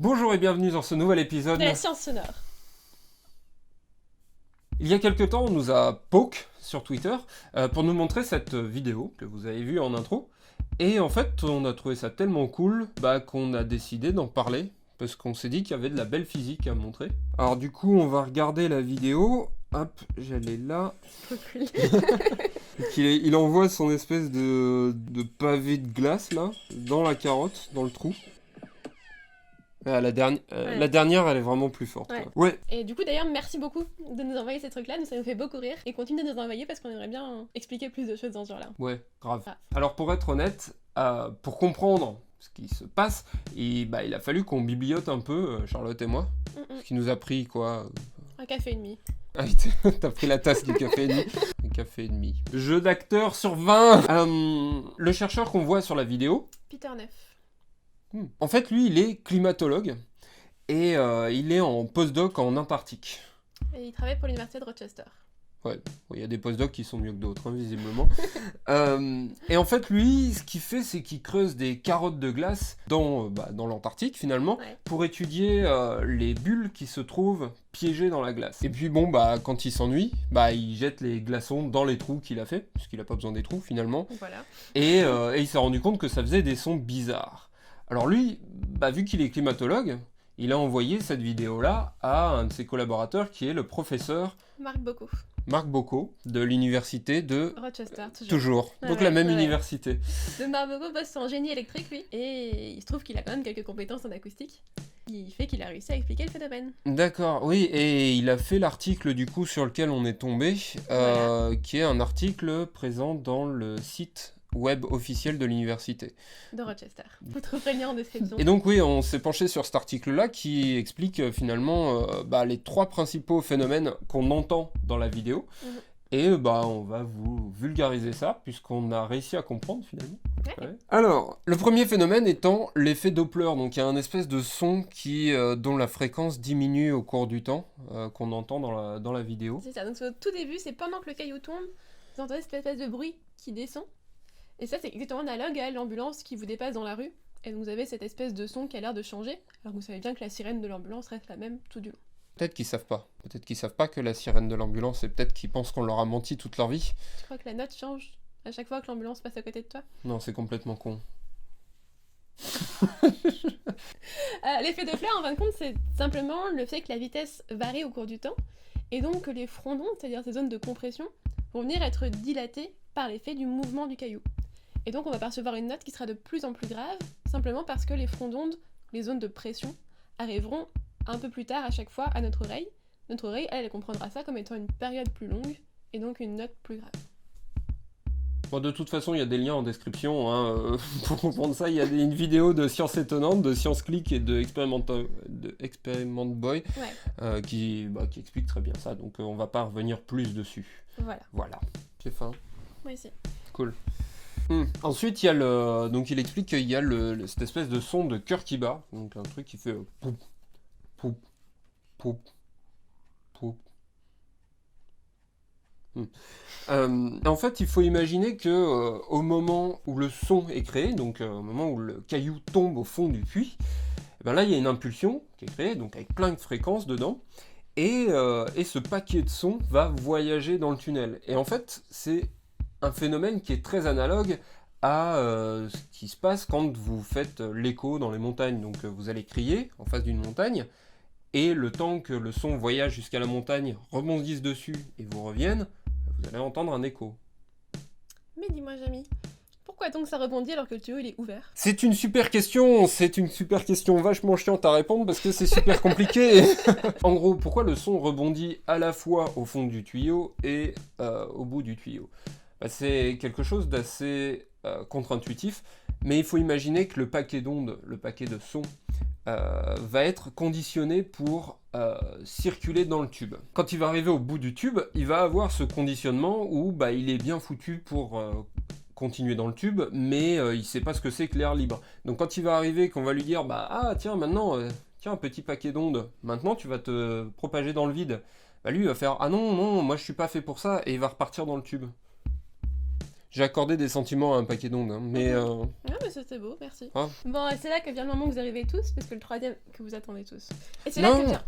Bonjour et bienvenue dans ce nouvel épisode de la science sonore. Il y a quelques temps, on nous a poke sur Twitter pour nous montrer cette vidéo que vous avez vue en intro. Et en fait, on a trouvé ça tellement cool qu'on a décidé d'en parler parce qu'on s'est dit qu'il y avait de la belle physique à montrer. Alors du coup, on va regarder la vidéo. Hop, j'allais là. Il envoie son espèce de pavé de glace là, dans la carotte, dans le trou. Ah, la dernière, elle est vraiment plus forte. Ouais. Quoi. Ouais. Et du coup, d'ailleurs, merci beaucoup de nous envoyer ces trucs-là. Ça nous fait beaucoup rire. Et continuez de nous envoyer parce qu'on aimerait bien expliquer plus de choses dans ce genre-là. Ouais, grave. Ah. Alors, pour être honnête, pour comprendre ce qui se passe, il a fallu qu'on bibliote un peu, Charlotte et moi. Ce qui nous a pris, quoi. Un café et demi. Ah oui, t'as pris la tasse du café et demi. Un café et demi. Jeu d'acteur sur 20. Le chercheur qu'on voit sur la vidéo... Peter Neff. En fait, lui, il est climatologue et il est en postdoc en Antarctique. Et il travaille pour l'université de Rochester. Ouais, il y a des postdocs qui sont mieux que d'autres, hein, visiblement. Et en fait, lui, ce qu'il fait, c'est qu'il creuse des carottes de glace dans l'Antarctique, finalement, Ouais. pour étudier les bulles qui se trouvent piégées dans la glace. Et puis, quand il s'ennuie, il jette les glaçons dans les trous qu'il a fait, puisqu'il n'a pas besoin des trous, finalement. Voilà. Et il s'est rendu compte que ça faisait des sons bizarres. Alors lui, vu qu'il est climatologue, il a envoyé cette vidéo-là à un de ses collaborateurs qui est le professeur Marc Bocco. Marc Bocco de l'université de... Rochester, toujours. Toujours. Ouais, Donc ouais, la même ouais. université. De Marc Bocco bosse en génie électrique, lui. Et il se trouve qu'il a quand même quelques compétences en acoustique. Il fait qu'il a réussi à expliquer le phénomène. D'accord, oui, et il a fait l'article du coup sur lequel on est tombé, qui est un article présent dans le site web officiel de l'université. De Rochester. Vous trouverez le lien en description. Et donc oui, on s'est penché sur cet article-là qui explique finalement les trois principaux phénomènes qu'on entend dans la vidéo. Et on va vous vulgariser ça, puisqu'on a réussi à comprendre finalement. Ouais. Ouais. Alors, le premier phénomène étant l'effet Doppler. Donc il y a un espèce de son dont la fréquence diminue au cours du temps, qu'on entend dans la vidéo. C'est ça. Donc au tout début, c'est pendant que le caillou tombe, vous entendez cette espèce de bruit qui descend. Et ça, c'est exactement analogue à l'ambulance qui vous dépasse dans la rue. Et donc vous avez cette espèce de son qui a l'air de changer, alors que vous savez bien que la sirène de l'ambulance reste la même tout du long. Peut-être qu'ils savent pas. Peut-être qu'ils savent pas que la sirène de l'ambulance, et peut-être qu'ils pensent qu'on leur a menti toute leur vie. Tu crois que la note change à chaque fois que l'ambulance passe à côté de toi? Non, c'est complètement con. L'effet Doppler, en fin de compte, c'est simplement le fait que la vitesse varie au cours du temps, et donc que les frondons, c'est-à-dire ces zones de compression, vont venir être dilatées par l'effet du mouvement du caillou. Et donc on va percevoir une note qui sera de plus en plus grave, simplement parce que les fronts d'onde, les zones de pression, arriveront un peu plus tard à chaque fois à notre oreille. Notre oreille, elle comprendra ça comme étant une période plus longue, et donc une note plus grave. Bon, de toute façon, il y a des liens en description. Pour comprendre ça, il y a une vidéo de Science Étonnante, de Science Click et de Experiment Boy qui explique très bien ça. Donc on va pas revenir plus dessus. Voilà. C'est fin. Oui, si. Cool. Ensuite, il explique qu'il y a cette espèce de son de cœur qui bat. Donc un truc qui fait poup, poup, poup, poup. En fait, il faut imaginer que au moment où le son est créé, donc au moment où le caillou tombe au fond du puits, là il y a une impulsion qui est créée, donc avec plein de fréquences dedans, et ce paquet de sons va voyager dans le tunnel. Et en fait, c'est un phénomène qui est très analogue à ce qui se passe quand vous faites l'écho dans les montagnes. Donc vous allez crier en face d'une montagne, et le temps que le son voyage jusqu'à la montagne, rebondisse dessus et vous revienne, vous allez entendre un écho. Mais dis-moi, Jamy, pourquoi donc ça rebondit alors que le tuyau il est ouvert? C'est une super question vachement chiante à répondre parce que c'est super compliqué. En gros, pourquoi le son rebondit à la fois au fond du tuyau et au bout du tuyau? C'est quelque chose d'assez contre-intuitif, mais il faut imaginer que le paquet d'ondes, le paquet de sons, va être conditionné pour circuler dans le tube. Quand il va arriver au bout du tube, il va avoir ce conditionnement où il est bien foutu pour continuer dans le tube, mais il sait pas ce que c'est que l'air libre. Donc quand il va arriver, qu'on va lui dire tiens maintenant, tiens un petit paquet d'ondes, maintenant tu vas te propager dans le vide, lui il va faire ah non moi je suis pas fait pour ça, et il va repartir dans le tube. J'ai accordé des sentiments à un paquet d'ondes, hein, mais... Ah, mais c'était beau, merci. Ah. Bon, et c'est là que vient le moment où vous arrivez tous, parce que le troisième que vous attendez tous. Et c'est là que vient...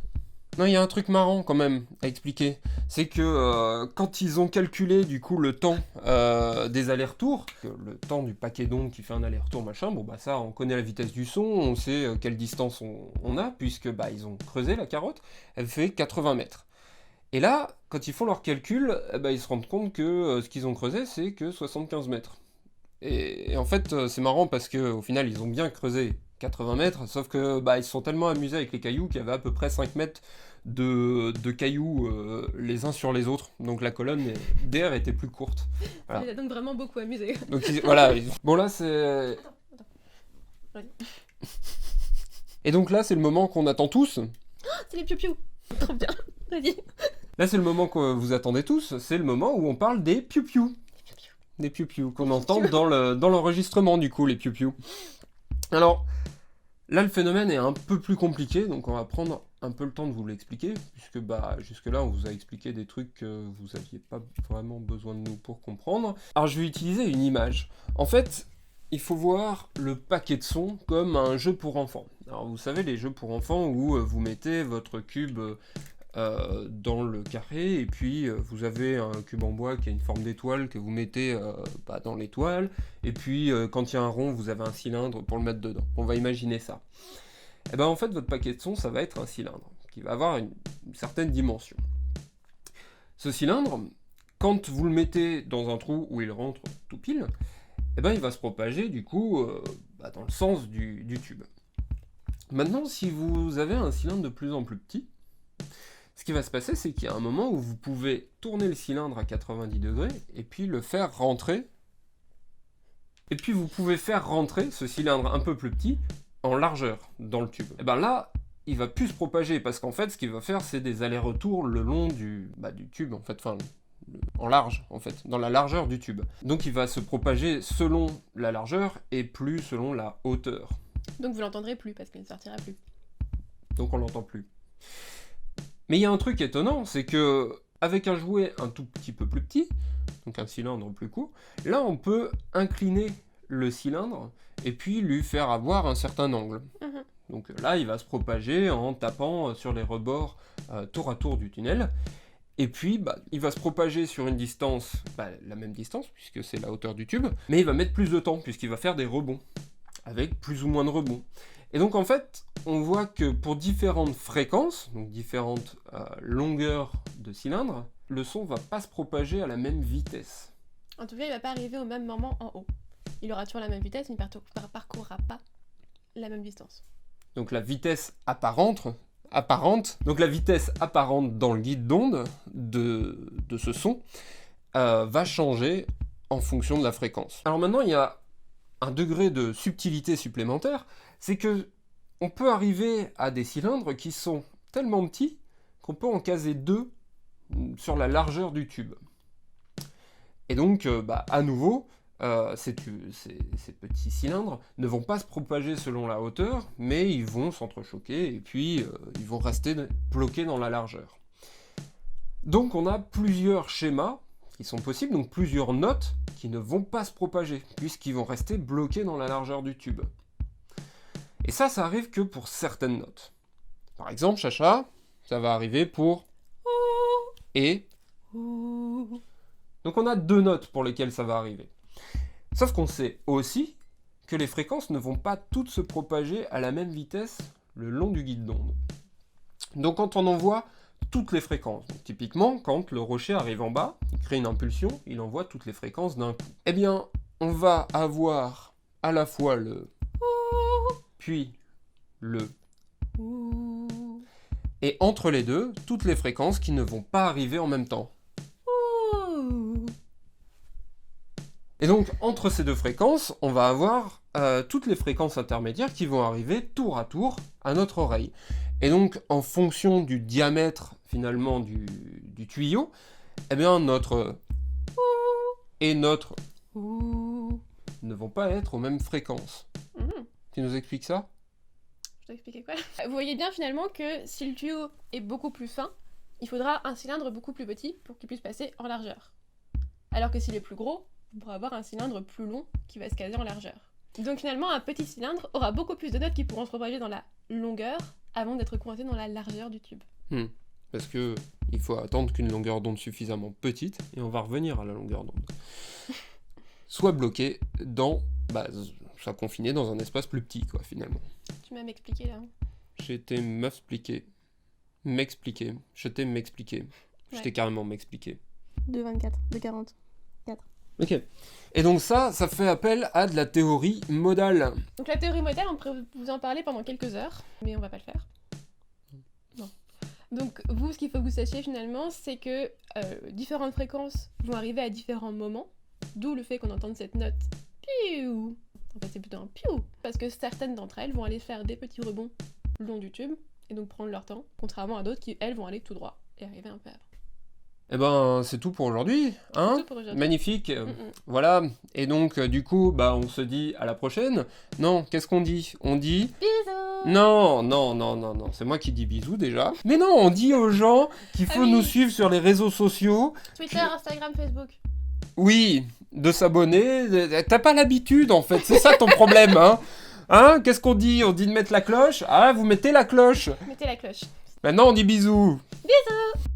Non, il y a un truc marrant quand même à expliquer. C'est que quand ils ont calculé du coup le temps des allers-retours, le temps du paquet d'ondes qui fait un aller-retour machin, bon bah ça on connaît la vitesse du son, on sait quelle distance on a, puisque bah ils ont creusé la carotte, elle fait 80 mètres. Et là, quand ils font leur calcul, ils se rendent compte que ce qu'ils ont creusé c'est que 75 mètres. Et en fait c'est marrant parce qu'au final ils ont bien creusé 80 mètres, sauf que ils se sont tellement amusés avec les cailloux qu'il y avait à peu près 5 mètres de cailloux les uns sur les autres, donc la colonne d'air était plus courte. Voilà. Ça les a donc vraiment beaucoup amusés. Donc voilà, bon là c'est... Attends. Vas-y. Et donc là c'est le moment qu'on attend tous. Oh, c'est les piou-piou. Trop bien, vas-y. Là c'est le moment que vous attendez tous, c'est le moment où on parle des piou-piou. Des piou-piou qu'on entend dans l'enregistrement du coup, les piou-piou. Alors... Là, le phénomène est un peu plus compliqué, donc on va prendre un peu le temps de vous l'expliquer, puisque jusque-là, on vous a expliqué des trucs que vous n'aviez pas vraiment besoin de nous pour comprendre. Alors, je vais utiliser une image. En fait, il faut voir le paquet de sons comme un jeu pour enfants. Alors, vous savez, les jeux pour enfants où vous mettez votre cube dans le carré, et puis vous avez un cube en bois qui a une forme d'étoile que vous mettez dans l'étoile, et puis quand il y a un rond, vous avez un cylindre pour le mettre dedans. On va imaginer ça. Et en fait, votre paquet de son, ça va être un cylindre qui va avoir une certaine dimension. Ce cylindre, quand vous le mettez dans un trou où il rentre tout pile, il va se propager du coup dans le sens du tube. Maintenant, si vous avez un cylindre de plus en plus petit, ce qui va se passer, c'est qu'il y a un moment où vous pouvez tourner le cylindre à 90 degrés et puis le faire rentrer. Et puis vous pouvez faire rentrer ce cylindre un peu plus petit en largeur dans le tube. Et là, il va plus se propager parce qu'en fait, ce qu'il va faire, c'est des allers-retours le long du tube, en fait, en large, en fait, dans la largeur du tube. Donc il va se propager selon la largeur et plus selon la hauteur. Donc vous l'entendrez plus parce qu'il ne sortira plus. Donc on l'entend plus. Mais il y a un truc étonnant, c'est que avec un jouet un tout petit peu plus petit, donc un cylindre plus court, là on peut incliner le cylindre et puis lui faire avoir un certain angle. Donc là il va se propager en tapant sur les rebords tour à tour du tunnel. Et puis il va se propager sur une distance, la même distance puisque c'est la hauteur du tube, mais il va mettre plus de temps puisqu'il va faire des rebonds, avec plus ou moins de rebonds. Et donc en fait, on voit que pour différentes fréquences, donc différentes longueurs de cylindre, le son va pas se propager à la même vitesse. En tout cas, il va pas arriver au même moment en haut. Il aura toujours la même vitesse, mais il ne parcourra pas la même distance. Donc la vitesse apparente, donc la vitesse apparente dans le guide d'onde de ce son va changer en fonction de la fréquence. Alors maintenant, il y a un degré de subtilité supplémentaire, c'est que on peut arriver à des cylindres qui sont tellement petits qu'on peut en caser 2 sur la largeur du tube. Et donc, à nouveau, ces petits cylindres ne vont pas se propager selon la hauteur, mais ils vont s'entrechoquer et puis ils vont rester bloqués dans la largeur. Donc on a plusieurs schémas qui sont possibles, donc plusieurs notes qui ne vont pas se propager, puisqu'ils vont rester bloqués dans la largeur du tube. Et ça arrive que pour certaines notes. Par exemple, Chacha, ça va arriver pour et. Donc on a 2 notes pour lesquelles ça va arriver. Sauf qu'on sait aussi que les fréquences ne vont pas toutes se propager à la même vitesse le long du guide d'onde. Donc quand on envoie toutes les fréquences, donc typiquement quand le rocher arrive en bas, il crée une impulsion, il envoie toutes les fréquences d'un coup. Eh bien, on va avoir à la fois le puis le et entre les deux, toutes les fréquences qui ne vont pas arriver en même temps. Et donc, entre ces 2 fréquences, on va avoir toutes les fréquences intermédiaires qui vont arriver tour à tour à notre oreille. Et donc, en fonction du diamètre, finalement, du tuyau, eh bien, notre et notre ne vont pas être aux mêmes fréquences. Tu nous expliques ça ? Je t'expliquer quoi ? Vous voyez bien, finalement, que si le tuyau est beaucoup plus fin, il faudra un cylindre beaucoup plus petit pour qu'il puisse passer en largeur. Alors que s'il est plus gros, pour avoir un cylindre plus long qui va se caser en largeur. Donc finalement, un petit cylindre aura beaucoup plus de notes qui pourront se propager dans la longueur avant d'être coincé dans la largeur du tube. Parce que il faut attendre qu'une longueur d'onde suffisamment petite, et on va revenir à la longueur d'onde, soit bloquée dans... soit confinée dans un espace plus petit, quoi, finalement. Tu m'as m'expliqué là. Je t'ai m'expliquer. Je t'ai m'expliquer. Je t'ai carrément m'expliquer. 2,24, 2,40. Ok. Et donc ça fait appel à de la théorie modale. Donc la théorie modale, on pourrait vous en parler pendant quelques heures, mais on va pas le faire. Non. Donc vous, ce qu'il faut que vous sachiez finalement, c'est que différentes fréquences vont arriver à différents moments, d'où le fait qu'on entende cette note piou. En fait, c'est plutôt un piou, parce que certaines d'entre elles vont aller faire des petits rebonds le long du tube, et donc prendre leur temps, contrairement à d'autres qui, elles, vont aller tout droit et arriver un peu avant. Eh ben, c'est tout pour aujourd'hui, hein? C'est tout pour aujourd'hui. Magnifique. Voilà. Et donc, du coup, on se dit à la prochaine. Non, qu'est-ce qu'on dit? On dit... Bisous. Non. C'est moi qui dis bisous, déjà. Mais non, on dit aux gens qu'il faut nous suivre sur les réseaux sociaux. Twitter, Instagram, Facebook. Oui, de s'abonner. T'as pas l'habitude, en fait. C'est ça ton problème, hein? Hein? Qu'est-ce qu'on dit? On dit de mettre la cloche? Ah, vous mettez la cloche. Mettez la cloche. Maintenant, on dit bisous. Bisous.